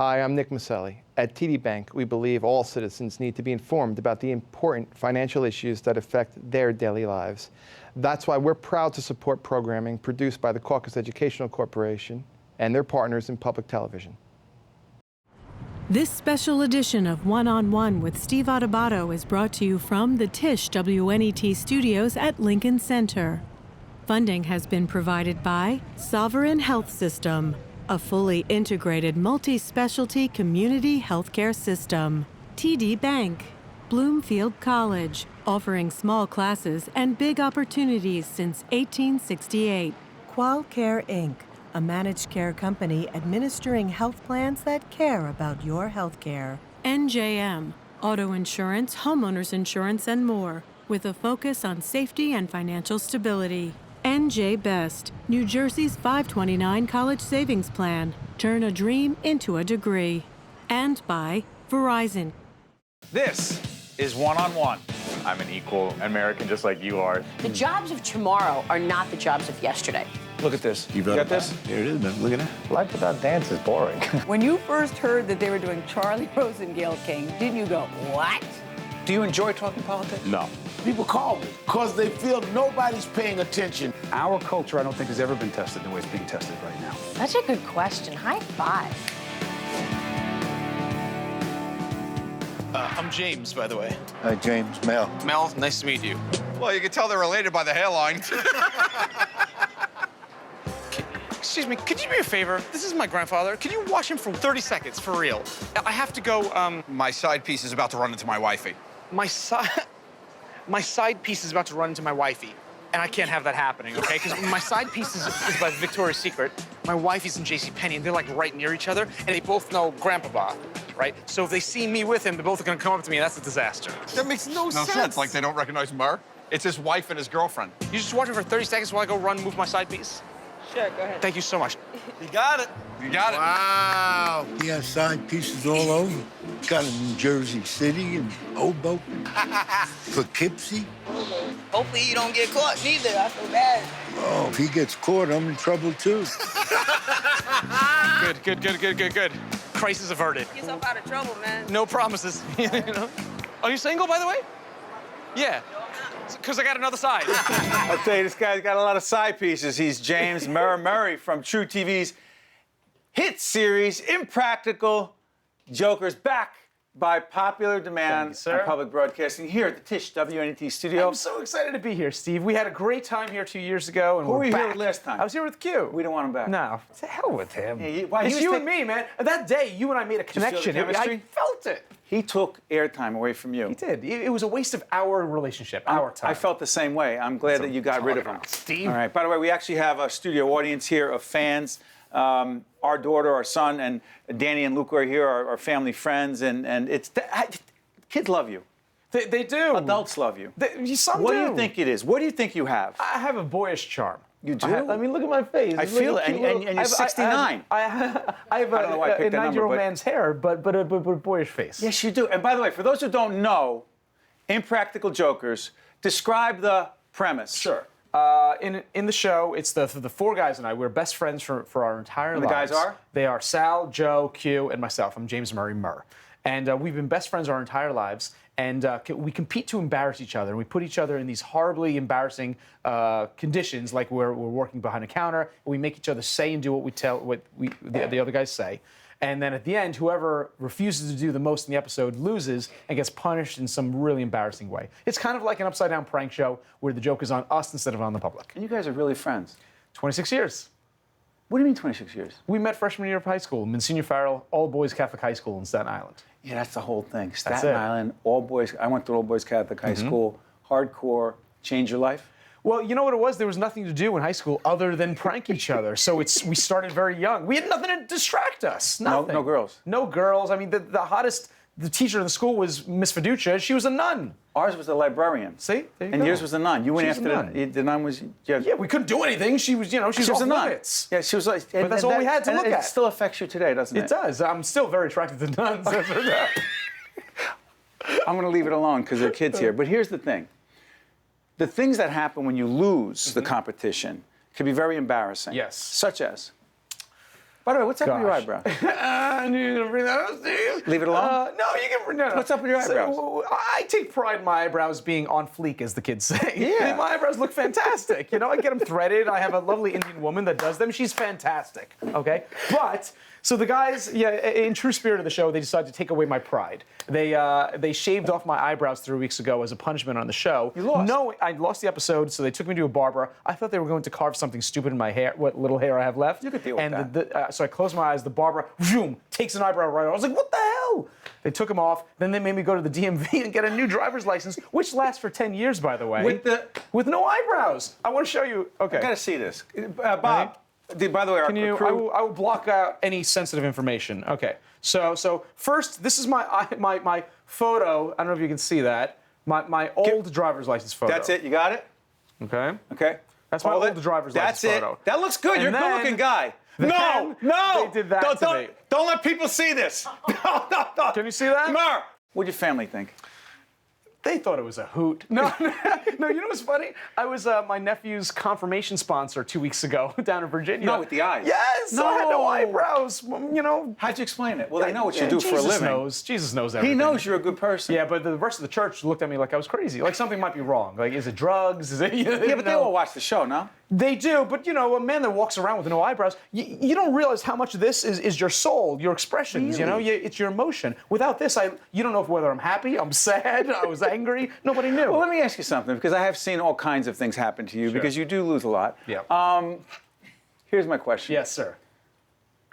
Hi, I'm Nick Maselli. At TD Bank, we believe all citizens need to be informed about the important financial issues that affect their daily lives. That's why we're proud to support programming produced by the CAUCUS Educational Corporation and their partners in public television. This special edition of One-on-One with Steve Adubato is brought to you from the Tisch WNET studios at Lincoln Center. Funding has been provided by Sovereign Health System, a fully integrated multi-specialty community healthcare system. TD Bank, Bloomfield College, offering small classes and big opportunities since 1868. QualCare Inc., a managed care company administering health plans that care about your health care. NJM, auto insurance, homeowners insurance, and more, with a focus on safety and financial stability. NJ Best, New Jersey's 529 college savings plan. Turn a dream into a degree. And by Verizon. This is One-on-One. I'm an equal American just like you are. The jobs of tomorrow are not the jobs of yesterday. Look at this. You got this? Here it is, man. Look at that. Life without dance is boring. When you first heard that they were doing Charlie Rose and Gayle King, didn't you go, what? Do you enjoy talking politics? No. People call me because they feel nobody's paying attention. Our culture, I don't think, has ever been tested the way it's being tested right now. Such a good question. High five. I'm James, by the way. Hi, James. Mel. Mel, nice to meet you. Well, you can tell they're related by the hairline. Excuse me, could you do me a favor? This is my grandfather. Can you watch him for 30 seconds, for real? I have to go, My side piece is about to run into my wifey. My side piece is about to run into my wifey. And I can't have that happening, okay? Because my side piece is by Victoria's Secret. My wifey's in JCPenney, and they're like right near each other, and they both know Grandpa, right? So if they see me with him, they're both gonna come up to me, and that's a disaster. That makes no sense. Like they don't recognize Murr? It's his wife and his girlfriend. You just watch him for 30 seconds while I go run, move my side piece? Sure, go ahead. Thank you so much. You got it. You got it. Wow. He has side pieces all over. Got him in Jersey City and Hoboken, Poughkeepsie. Hopefully you don't get caught neither. I feel bad. Oh, if he gets caught, I'm in trouble, too. Good. Crisis averted. Get yourself out of trouble, man. No promises. You know? Are you single, by the way? Yeah. Because I got another side. I'll tell you, this guy's got a lot of side pieces. He's James Murray from True TV's hit series, Impractical Jokers, back by popular demand on public broadcasting here at the Tisch WNET studio. I'm so excited to be here, Steve. We had a great time here 2 years ago, and Who were you back. here last time? I was here with Q. We don't want him back. No, to hell with him. Yeah, It's you and me, man. That day, you and I made a feel the connection. chemistry? I felt it. He took airtime away from you. He did. It was a waste of our relationship, our time. I felt the same way. I'm glad that you got rid of him. Steve. All right. By the way, we actually have a studio audience here of fans. Our daughter, our son, and Danny and Luke are here, our family friends, and it's kids love you. They do. Adults love you. Some What do. do you think it is? What do you think you have? I have a boyish charm. You do? I mean, look at my face. I feel it, and you're 69. I have I don't know why I picked a that number, 9-year-old but- man's hair, but a boyish face. Yes, you do. And by the way, for those who don't know, Impractical Jokers, describe the premise. Sure. In the show, it's the four guys and I. We're best friends for our entire And the lives. guys are? They are Sal, Joe, Q, and myself. I'm James Murray. And we've been best friends our entire lives. And we compete to embarrass each other. And we put each other in these horribly embarrassing conditions, like we're working behind a counter. And we make each other say and do what the other guys say. And then at the end, whoever refuses to do the most in the episode loses and gets punished in some really embarrassing way. It's kind of like an upside-down prank show where the joke is on us instead of on the public. And you guys are really friends. 26 years. What do you mean 26 years? We met freshman year of high school, Monsignor Farrell, all-boys Catholic high school in Staten Island. Yeah, that's the whole thing. That's Staten it. Island, all boys. I went to all boys Catholic high school. Hardcore. Changed your life? Well, you know what it was? There was nothing to do in high school other than prank each other. So we started very young. We had nothing to distract us. Nothing. No girls. No girls. I mean, the hottest teacher in the school was Miss Fiducia. She was a nun. Ours was the librarian. See? There you And go. yours was the nun. You went She was after a nun. the nun was. Yeah, we couldn't do anything. She was, she was She was off a nun. limits. Yeah, she was like. But that's all we had to look and at. It still affects you today, doesn't it? It does. I'm still very attracted to nuns. I'm going to leave it alone because there are kids here. But here's the thing. The things that happen when you lose the competition can be very embarrassing. Yes. Such as? By the way, what's up with your eyebrow? You gonna bring that up, Steve? Leave it alone? No, you can. No. What's up with your eyebrows? So, I take pride in my eyebrows being on fleek, as the kids say. Yeah. My eyebrows look fantastic. You know, I get them threaded. I have a lovely Indian woman that does them. She's fantastic. Okay, but. So the guys, in true spirit of the show, they decided to take away my pride. They shaved off my eyebrows 3 weeks ago as a punishment on the show. You lost. No, I lost the episode, so they took me to a barber. I thought they were going to carve something stupid in my hair, what little hair I have left. You could deal with that. So I closed my eyes. The barber, zoom, takes an eyebrow right off. I was like, what the hell? They took them off. Then they made me go to the DMV and get a new driver's license, which lasts for 10 years, by the way. With no eyebrows. I want to show you. Okay. I gotta see this. Bob. Right? By the way, Can you? crew... I will block out any sensitive information. Okay. So first, this is my photo. I don't know if you can see that. My old driver's license photo. That's it. You got it. Okay. Okay. That's my old driver's license photo. That's it. That looks good. You're a good-looking guy. No. They did that to me. Don't let people see this. No. Can you see that? Mer, what'd your family think? They thought it was a hoot. No, you know what's funny? I was my nephew's confirmation sponsor 2 weeks ago down in Virginia. No, with the eyes. Yes, no. I had no eyebrows, you know. How'd you explain it? Well, they know what you do for a living. Jesus knows everything. He knows you're a good person. Yeah, but the rest of the church looked at me like I was crazy. Like something might be wrong. Like, is it drugs? Is it, Yeah, but they all watch the show, no? They do, but you know, a man that walks around with no eyebrows, you don't realize how much of this is your soul, your expressions, really? You know, it's your emotion. Without this, you don't know whether I'm happy, I'm sad, I was angry, nobody knew. Well, let me ask you something, because I have seen all kinds of things happen to you, because you do lose a lot. Yeah. Here's my question. Yes, sir.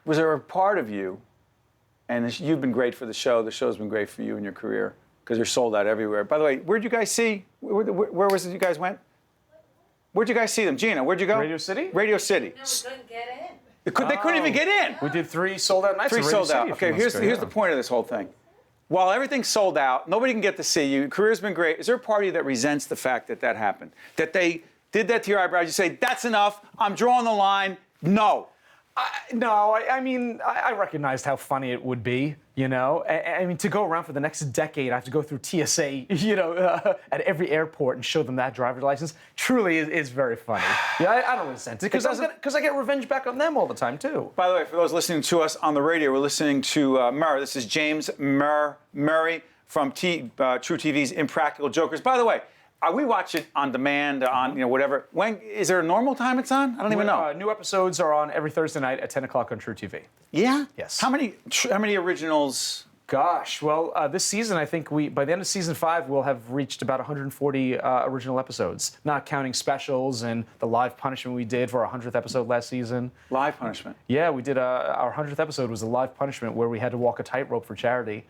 Was there a part of you, and you've been great for the show's been great for you and your career, because you're sold out everywhere. By the way, where'd you guys see, where was it you guys went? Where'd you guys see them? Gina, where'd you go? Radio City? Radio City. No, we couldn't get in. They couldn't even get in. We did 3 sold-out nights. 3 sold out. Okay, here's the point of this whole thing. While everything's sold out, nobody can get to see you, your career's been great, is there a party that resents the fact that that happened? That they did that to your eyebrows, you say, that's enough, I'm drawing the line, no. I mean, I recognized how funny it would be, you know? I mean, to go around for the next decade, I have to go through TSA, you know, at every airport and show them that driver's license, truly is very funny. Yeah, I don't resent it, because I get revenge back on them all the time, too. By the way, for those listening to us on the radio, we're listening to Murr. This is James Murray from True TV's Impractical Jokers. By the way, we watch it on demand, on whatever. When is there a normal time it's on? I don't even know. New episodes are on every Thursday night at 10 o'clock on True TV. Yeah. Yes. How many originals? Gosh, well, this season I think by the end of season 5 we'll have reached about 140 original episodes, not counting specials and the live punishment we did for our 100th episode last season. Live punishment. Yeah, we did. Our 100th episode was a live punishment where we had to walk a tightrope for charity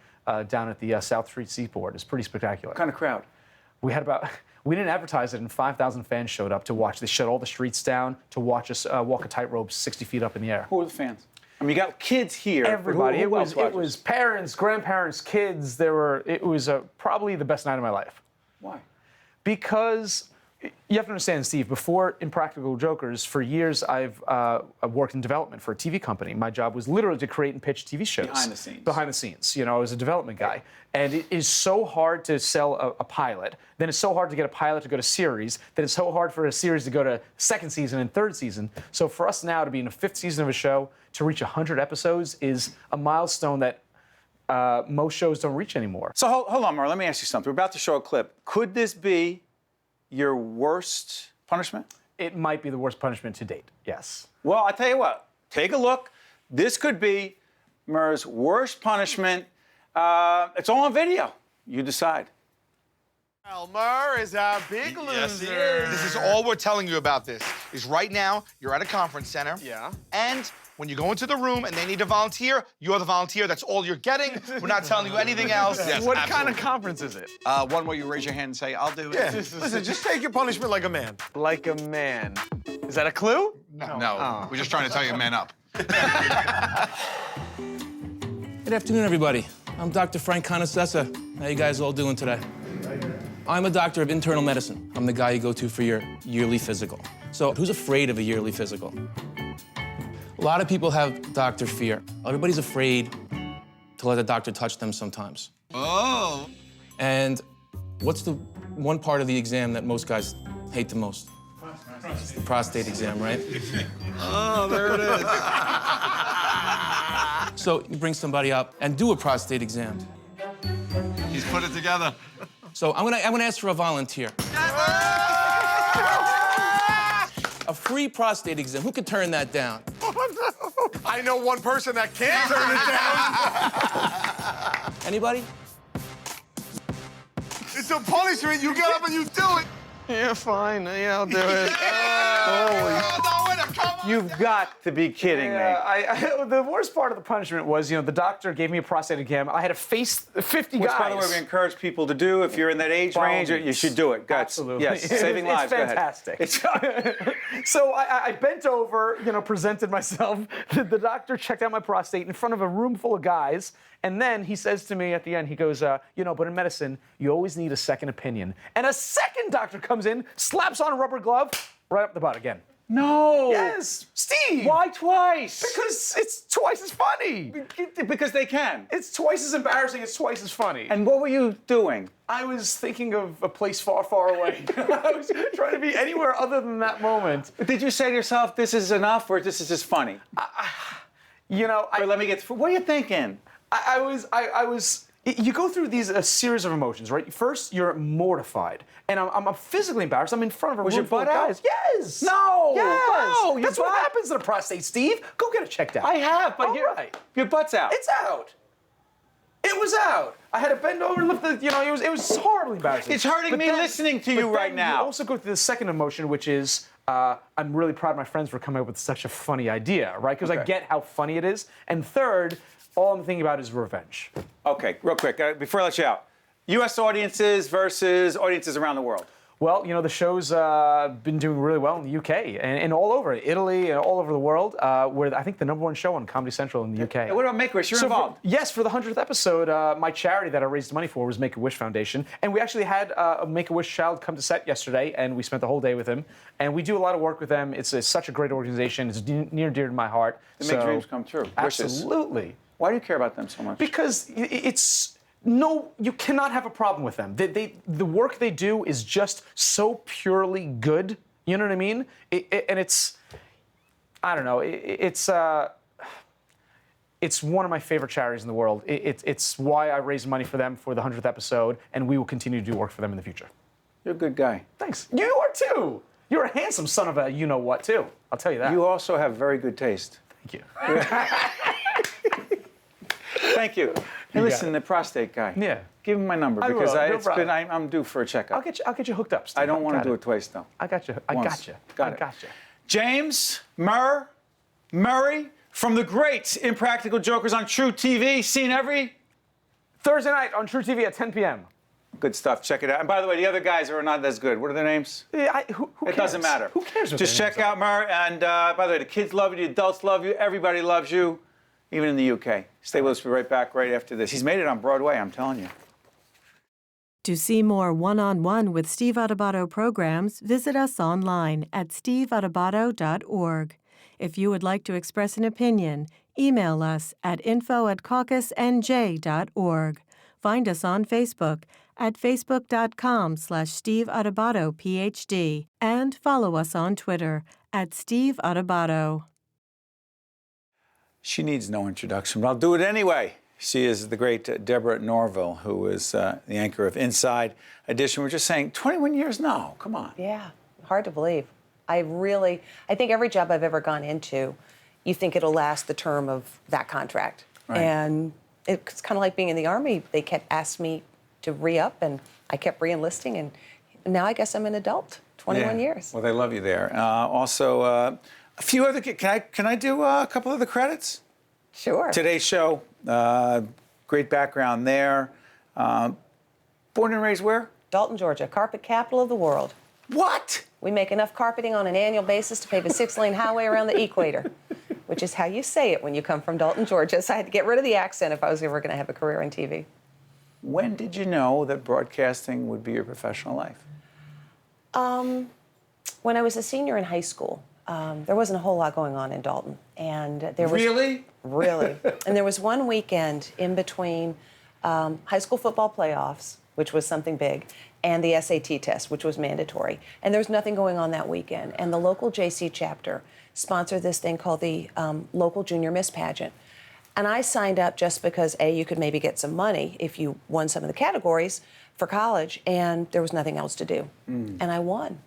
down at the South Street Seaport. It's pretty spectacular. What kind of crowd? We didn't advertise it, and 5,000 fans showed up to watch. They shut all the streets down to watch us walk a tightrope 60 feet up in the air. Who were the fans? I mean, you got kids here. Everybody. Who else it was parents, grandparents, kids. It was probably the best night of my life. Why? Because you have to understand, Steve, before Impractical Jokers, for years I've worked in development for a TV company. My job was literally to create and pitch TV shows. Behind the scenes. Behind the scenes. You know, I was a development guy. And it is so hard to sell a pilot. Then it's so hard to get a pilot to go to series. Then it's so hard for a series to go to second season and third season. So for us now to be in the 5th season of a show, to reach 100 episodes is a milestone that most shows don't reach anymore. So hold on, Mar. Let me ask you something. We're about to show a clip. Could this be your worst punishment? It might be the worst punishment to date, yes. Well, I tell you what. Take a look. This could be Murr's worst punishment. It's all on video. You decide. Murr is our big loser. Yes, he is. This is all we're telling you about this, is right now, you're at a conference center. Yeah. And when you go into the room and they need a volunteer, you're the volunteer. That's all you're getting. We're not telling you anything else. Yes, What absolutely. kind of conference is it? One where you raise your hand and say, I'll do it. Yeah. Listen, just take your punishment like a man. Like a man. Is that a clue? No, we're just trying to tell you to man up. Good afternoon, everybody. I'm Dr. Frank Canacessa. How you guys all doing today? I'm a doctor of internal medicine. I'm the guy you go to for your yearly physical. So who's afraid of a yearly physical? A lot of people have doctor fear. Everybody's afraid to let the doctor touch them sometimes. Oh. And what's the one part of the exam that most guys hate the most? The prostate exam, right? Oh, there it is. So you bring somebody up and do a prostate exam. He's put it together. So I'm gonna ask for a volunteer. A free prostate exam. Who could turn that down? I know one person that can turn it down. Anybody? It's a punishment. You get up and you do it. Yeah, fine. Yeah, I'll do it. You've got to be kidding me. The worst part of the punishment was, the doctor gave me a prostate exam. I had to face 50 Which, guys. by the way, we encourage people to do. If you're in that age range, you should do it. Guts. Absolutely. Yes, saving lives. It's fantastic. Go ahead. So I bent over, presented myself. The doctor checked out my prostate in front of a room full of guys. And then he says to me at the end, he goes, but in medicine, you always need a second opinion. And a second doctor comes in, slaps on a rubber glove, right up the butt again. No. Yes, Steve. Why twice? Because it's twice as funny. Because they can. It's twice as embarrassing. It's twice as funny. And what were you doing? I was thinking of a place far, far away. I was trying to be anywhere other than that moment. Did you say to yourself, this is enough, or this is just funny? Or let me get through. What are you thinking? I was. You go through a series of emotions, right? First, you're mortified, and I'm physically embarrassed. I'm in front of a room full of guys. Yes. No. Yes. No. That's what happens to the prostate, Steve. Go get it checked out. I have, but your butt's out. It's out. It was out. I had to bend over and lift the. It was horribly embarrassing. It's hurting me listening to you right now. You also go through the second emotion, which is. I'm really proud of my friends for coming up with such a funny idea, right? Because I get how funny it is. And third, all I'm thinking about is revenge. Okay, real quick, before I let you out. U.S. audiences versus audiences around the world. Well, the show's been doing really well in the UK and all over Italy and all over the world. We're, I think, the #1 show on Comedy Central in the UK. Hey, what about Make-A-Wish? You're involved. Yes, for the 100th episode, my charity that I raised money for was Make-A-Wish Foundation. And we actually had a Make-A-Wish child come to set yesterday, and we spent the whole day with him. And we do a lot of work with them. It's such a great organization. It's near and dear to my heart. They make dreams come true. Absolutely. Wishes. Why do you care about them so much? Because you cannot have a problem with them. The work they do is just so purely good. You know what I mean? And it's, I don't know. It's one of my favorite charities in the world. It's why I raised money for them for the 100th episode, and we will continue to do work for them in the future. You're a good guy. Thanks. You are too. You're a handsome son of a you-know-what too. I'll tell you that. You also have very good taste. Thank you. Thank you. Hey, listen, the prostate guy. Yeah. Give him my number I because will, I'm due for a checkup. I'll get you hooked up, Steve. I don't want to do it twice though. I got you. I got you. Got you. James Murray from the great Impractical Jokers on True TV. Seen every Thursday night on True TV at 10 p.m. Good stuff. Check it out. And by the way, the other guys are not as good. What are their names? Who cares? It doesn't matter. Who cares? Just check out Murray. And by the way, the kids love you. The adults love you. Everybody loves you. Even in the UK. Stay with us. We'll be right back right after this. He's made it on Broadway, I'm telling you. To see more one-on-one with Steve Adubato programs, visit us online at steveadubato.org. If you would like to express an opinion, email us at info@caucusnj.org. Find us on Facebook at facebook.com/Steve Adubato PhD and follow us on Twitter at Steve Adubato. She needs no introduction, but I'll do it anyway. She is the great Deborah Norville, who is the anchor of Inside Edition. We're just saying, 21 years? No, come on. Yeah, hard to believe. I think every job I've ever gone into, you think it'll last the term of that contract. Right. And it's kind of like being in the Army. They kept asking me to re-up, and I kept re-enlisting, and now I guess I'm an adult, 21 years. Well, they love you there. Also, a few other, can I do a couple of the credits? Sure. Today's show, great background there. Born and raised where? Dalton, Georgia, carpet capital of the world. What? We make enough carpeting on an annual basis to pave a 6-lane highway around the equator, which is how you say it when you come from Dalton, Georgia. So I had to get rid of the accent if I was ever going to have a career in TV. When did you know that broadcasting would be your professional life? When I was a senior in high school, there wasn't a whole lot going on in Dalton. And there was Really? Really. And there was one weekend in between high school football playoffs, which was something big, and the SAT test, which was mandatory. And there was nothing going on that weekend. And the local JC chapter sponsored this thing called the local Junior Miss Pageant. And I signed up just because, A, you could maybe get some money if you won some of the categories for college, and there was nothing else to do. And I won.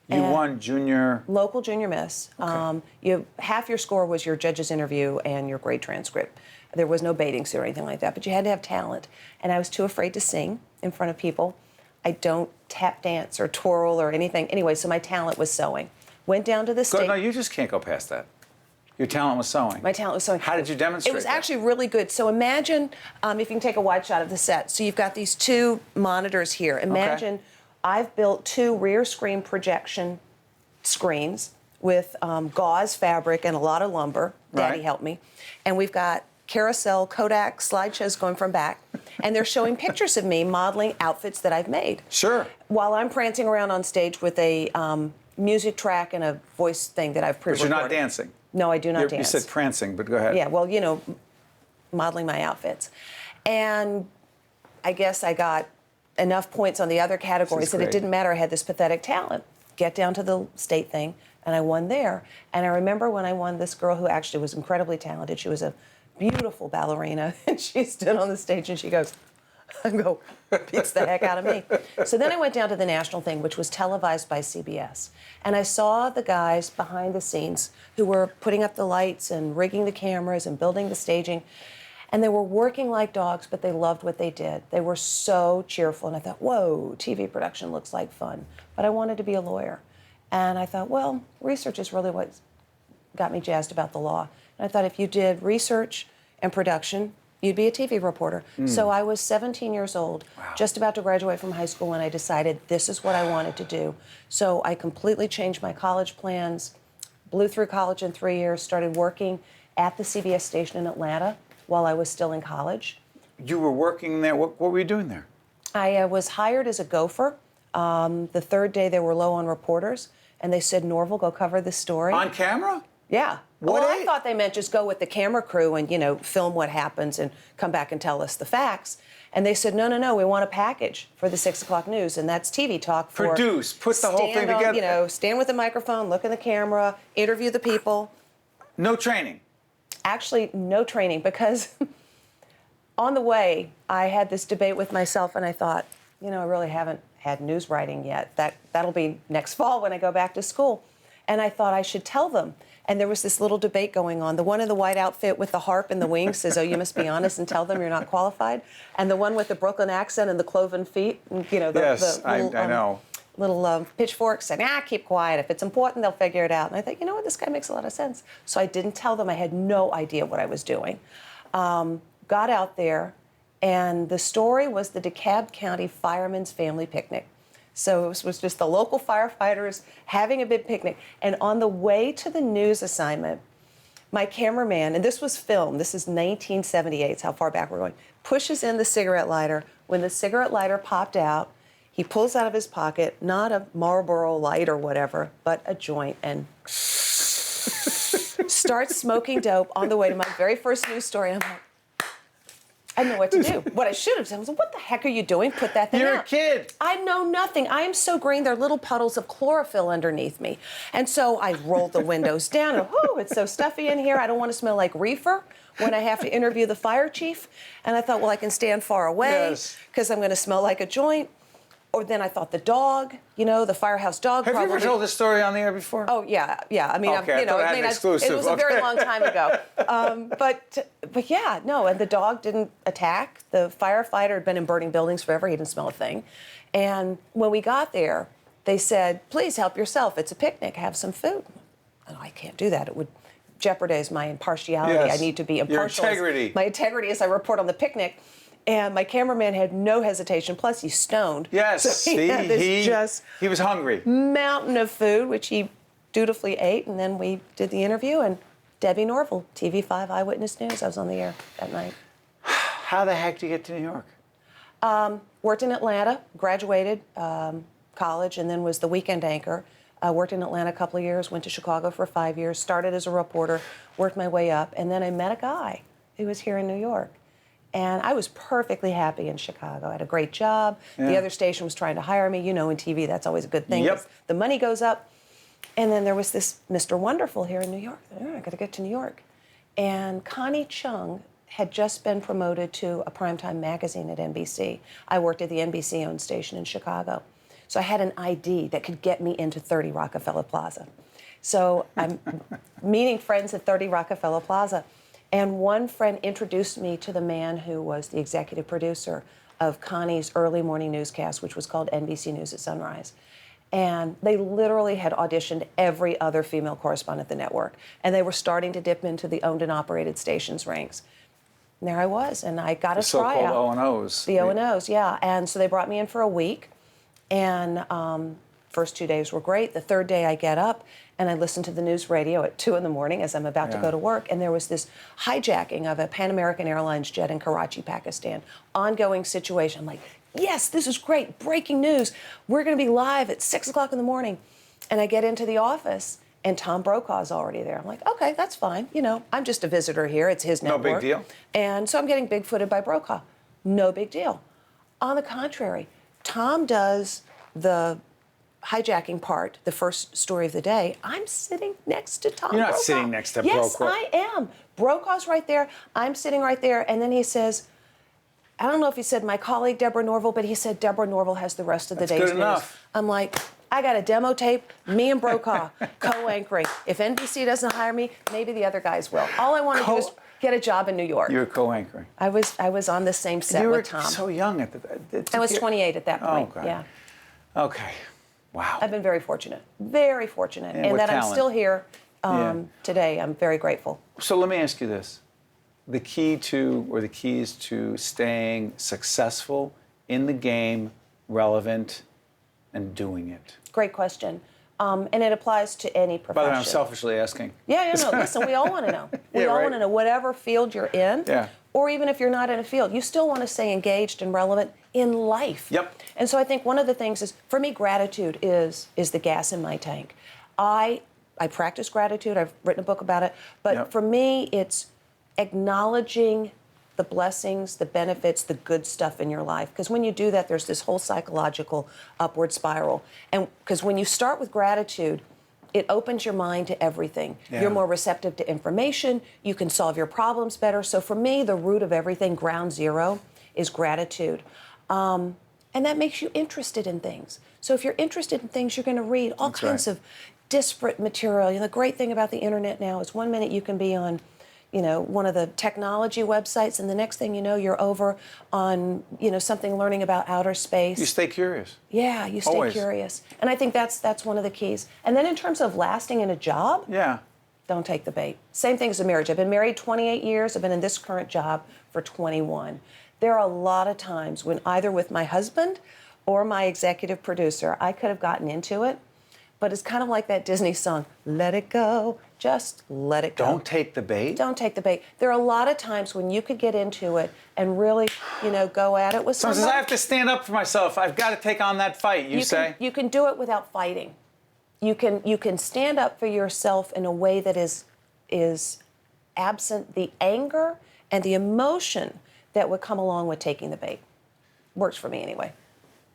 You won junior... Local junior miss. Okay. Half your score was your judge's interview and your grade transcript. There was no bathing suit or anything like that, but you had to have talent. And I was too afraid to sing in front of people. I don't tap dance or twirl or anything. Anyway, so my talent was sewing. Went down to the state. No, you just can't go past that. Your talent was sewing. My talent was sewing. How did you demonstrate It was that? actually really good. So imagine, if you can take a wide shot of the set. So you've got these two monitors here. Imagine I've built two rear screen projection screens with gauze fabric and a lot of lumber. Daddy helped me. And we've got carousel Kodak slideshows going from back. And they're showing pictures of me modeling outfits that I've made. Sure. While I'm prancing around on stage with a music track and a voice thing that I've pre-recorded. But you're not dancing. No, I do not dance. You said prancing, but go ahead. Yeah, well, you know, modeling my outfits. And I guess I got enough points on the other categories that it didn't matter. I had this pathetic talent. Get down to the state thing, and I won there. And I remember when I won, this girl who actually was incredibly talented, she was a beautiful ballerina, and she stood on the stage and she goes, beats the heck out of me. So then I went down to the national thing, which was televised by CBS. And I saw the guys behind the scenes who were putting up the lights and rigging the cameras and building the staging. And they were working like dogs, but they loved what they did. They were so cheerful. And I thought, whoa, TV production looks like fun. But I wanted to be a lawyer. And I thought, well, research is really what got me jazzed about the law. And I thought if you did research and production, you'd be a TV reporter. So I was 17 years old, just about to graduate from high school, when I decided this is what I wanted to do. So I completely changed my college plans, blew through college in 3 years, started working at the CBS station in Atlanta while I was still in college. You were working there. What were you doing there? I was hired as a gopher. The third day they were low on reporters, and they said, Norville, go cover this story. On camera? Yeah. Well, I thought they meant just go with the camera crew and, you know, film what happens and come back and tell us the facts. And they said, no, no, no, we want a package for the 6 o'clock news, and that's TV talk for... Produce, put the whole thing together. You know, stand with the microphone, look in the camera, interview the people. No training? Actually, no training, because on the way, I had this debate with myself, and I thought, you know, I really haven't had news writing yet. That'll be next fall when I go back to school. And I thought I should tell them. And there was this little debate going on. The one in the white outfit with the harp and the wings says, oh, you must be honest and tell them you're not qualified. And the one with the Brooklyn accent and the cloven feet, and, you know, the little, I know. Little pitchfork said, keep quiet. If it's important, they'll figure it out. And I thought, you know what, this guy makes a lot of sense. So I didn't tell them. I had no idea what I was doing. Got out there, and the story was the DeKalb County Firemen's Family Picnic. So it was just the local firefighters having a big picnic. And on the way to the news assignment, my cameraman, and this was filmed, this is 1978, it's how far back we're going, pushes in the cigarette lighter. When the cigarette lighter popped out, he pulls out of his pocket, not a Marlboro Light or whatever, but a joint, and starts smoking dope on the way to my very first news story. And I'm like, I didn't know what to do. What I should have done was, what the heck are you doing? Put that thing out. You're a kid. I know nothing. I am so green, there are little puddles of chlorophyll underneath me. And so I rolled the windows down, and it's so stuffy in here. I don't want to smell like reefer when I have to interview the fire chief. And I thought, well, I can stand far away because I'm going to smell like a joint. Or then I thought the dog, you know, the firehouse dog. Have you ever told this story on the air before? Oh, yeah. I mean, okay, you know, I exclusive. It was a very long time ago. But yeah, no, and the dog didn't attack. The firefighter had been in burning buildings forever. He didn't smell a thing. And when we got there, they said, please help yourself. It's a picnic. Have some food. Oh, I can't do that. It would jeopardize my impartiality. Yes. I need to be impartial. Your integrity. My integrity as I report on the picnic. And my cameraman had no hesitation. Plus, he's stoned. Yes, so he was hungry. Mountain of food, which he dutifully ate. And then we did the interview. And Debbie Norville, TV5 Eyewitness News. I was on the air that night. How the heck did you get to New York? Worked in Atlanta, graduated college, and then was the weekend anchor. Worked in Atlanta a couple of years, went to Chicago for 5 years, started as a reporter, worked my way up. And then I met a guy who was here in New York. And I was perfectly happy in Chicago. I had a great job. Yeah. The other station was trying to hire me. You know, in TV, that's always a good thing. Yep. The money goes up. And then there was this Mr. Wonderful here in New York. I got to get to New York. And Connie Chung had just been promoted to a primetime magazine at NBC. I worked at the NBC-owned station in Chicago. So I had an ID that could get me into 30 Rockefeller Plaza. So I'm meeting friends at 30 Rockefeller Plaza, and one friend introduced me to the man who was the executive producer of Connie's early morning newscast, which was called NBC News at Sunrise. And they literally had auditioned every other female correspondent at the network, and they were starting to dip into the owned and operated stations ranks. And there I was, and I got a tryout. The so-called O&Os. The O&Os, yeah. And so they brought me in for a week, and first 2 days were great. The third day I get up, and I listen to the news radio at 2 in the morning as I'm about to go to work, and there was this hijacking of a Pan American Airlines jet in Karachi, Pakistan. Ongoing situation. I'm like, yes, this is great, breaking news. We're going to be live at 6 o'clock in the morning. And I get into the office, and Tom Brokaw's already there. I'm like, okay, that's fine. You know, I'm just a visitor here. It's his network. No big deal. And so I'm getting big-footed by Brokaw. No big deal. On the contrary, Tom does the hijacking part, the first story of the day. I'm sitting next to Tom You're not Brokaw. sitting next to Brokaw. Yes, I am. Brokaw's right there. I'm sitting right there. And then he says, I don't know if he said my colleague Deborah Norville, but he said Deborah Norville has the rest of the day's good news. enough. I'm like, I got a demo tape, me and Brokaw co-anchoring. If NBC doesn't hire me, maybe the other guys will. All I want to do is get a job in New York. You were co-anchoring. I was on the same set with Tom. You were so young at the I was 28 at that point. Okay. Yeah. Okay. Wow. I've been very fortunate, and with that talent. I'm still here today. I'm very grateful. So let me ask you this. The key to, or the keys to staying successful in the game, relevant, and doing it? Great question. And it applies to any profession. By the way, I'm selfishly asking. Yeah, no, listen, we all want to know. We all want to know whatever field you're in, or even if you're not in a field, you still want to stay engaged and relevant in life. Yep. And so I think one of the things is, for me, gratitude is the gas in my tank. I practice gratitude. I've written a book about it. But for me, it's acknowledging the blessings, the benefits, the good stuff in your life. Because when you do that, there's this whole psychological upward spiral. And because when you start with gratitude, it opens your mind to everything. Yeah. You're more receptive to information. You can solve your problems better. So for me, the root of everything, ground zero, is gratitude. And that makes you interested in things. So if you're interested in things, you're going to read all kinds of disparate material. You know, the great thing about the internet now is 1 minute you can be on, you know, one of the technology websites, and the next thing you know, you're over on, you know, something learning about outer space. You stay curious. Yeah, you stay curious. And I think that's one of the keys. And then in terms of lasting in a job, don't take the bait. Same thing as a marriage. I've been married 28 years. I've been in this current job for 21. There are a lot of times when either with my husband or my executive producer, I could have gotten into it, but it's kind of like that Disney song, let it go, just let it go. Don't take the bait? Don't take the bait. There are a lot of times when you could get into it and really, you know, go at it with somebody. Sometimes I have to stand up for myself. I've got to take on that fight, you say? You can do it without fighting. You can stand up for yourself in a way that is absent the anger and the emotion that would come along with taking the bait. Works for me anyway.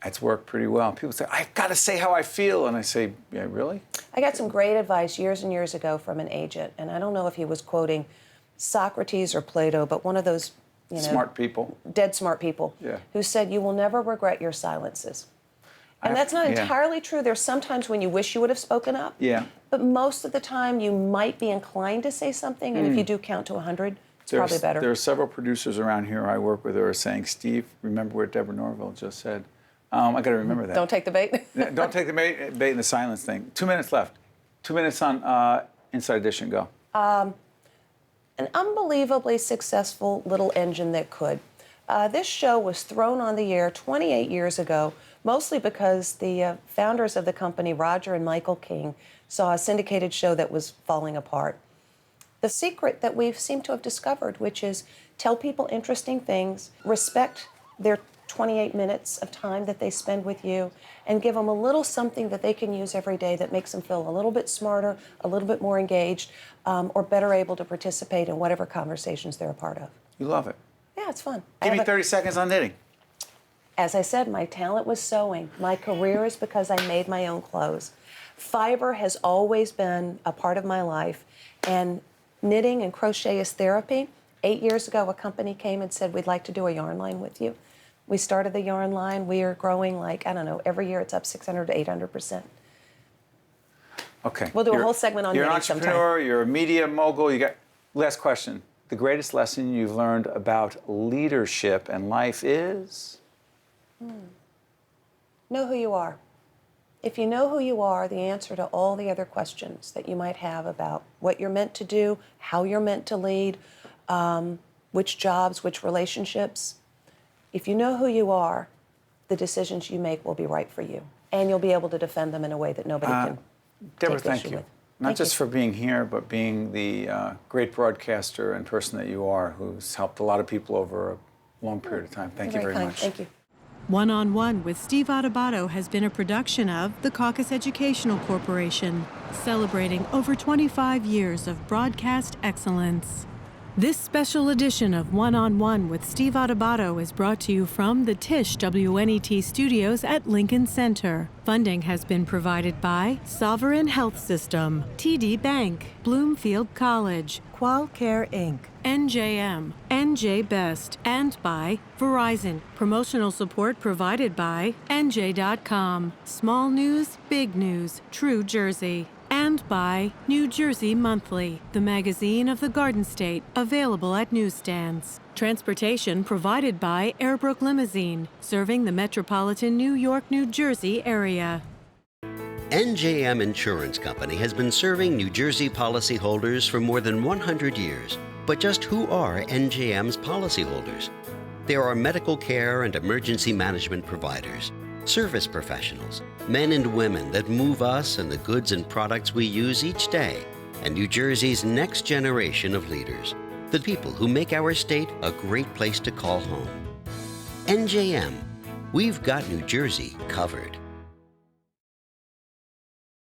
It's worked pretty well. People say, I've got to say how I feel. And I say, yeah, really? I got some great advice years and years ago from an agent. And I don't know if he was quoting Socrates or Plato, but one of those, you know, smart people. Dead smart people. Yeah. Who said, you will never regret your silences. And that's not entirely true. There's sometimes when you wish you would have spoken up. Yeah. But most of the time, you might be inclined to say something. And if you do count to 100, it's probably better. There are several producers around here I work with who are saying, Steve, remember what Deborah Norville just said. I got to remember that. Don't take the bait. Don't take the bait in the silence thing. 2 minutes left. 2 minutes on Inside Edition. Go. An unbelievably successful little engine that could. This show was thrown on the air 28 years ago, mostly because the founders of the company, Roger and Michael King, saw a syndicated show that was falling apart. The secret that we've seemed to have discovered, which is tell people interesting things, respect their 28 minutes of time that they spend with you, and give them a little something that they can use every day that makes them feel a little bit smarter, a little bit more engaged, or better able to participate in whatever conversations they're a part of. You love it. Yeah, it's fun. Give me 30 seconds on knitting. As I said, my talent was sewing. My career is because I made my own clothes. Fiber has always been a part of my life, and knitting and crochet is therapy. 8 years ago, a company came and said, we'd like to do a yarn line with you. We started the yarn line. We are growing like, I don't know, every year it's up 600 to 800%. Okay. We'll do a whole segment on You're an knitting sometime. entrepreneur, you're a media mogul. Last question. The greatest lesson you've learned about leadership and life is? Know who you are. If you know who you are, the answer to all the other questions that you might have about what you're meant to do, how you're meant to lead, which jobs, which relationships, if you know who you are, the decisions you make will be right for you. And you'll be able to defend them in a way that nobody can. Deborah, take thank issue you. with. Not Thank just you. for being here, but being the great broadcaster and person that you are, who's helped a lot of people over a long period of time. Thank you You're very kind. much. Thank you. One-on-One with Steve Adubato has been a production of the CAUCUS Educational Corporation, celebrating over 25 years of broadcast excellence. This special edition of One-on-One with Steve Adubato is brought to you from the Tisch WNET studios at Lincoln Center. Funding has been provided by Sovereign Health System, TD Bank, Bloomfield College, Qualcare Inc., NJM, NJ Best, and by Verizon. Promotional support provided by NJ.com. Small news, big news, True Jersey. And by New Jersey Monthly, the magazine of the Garden State, available at newsstands. Transportation provided by Airbrook Limousine, serving the metropolitan New York, New Jersey area. NJM Insurance Company has been serving New Jersey policyholders for more than 100 years. But just who are NJM's policyholders? There are medical care and emergency management providers, service professionals, men and women that move us and the goods and products we use each day, and New Jersey's next generation of leaders, the people who make our state a great place to call home. NJM, we've got New Jersey covered.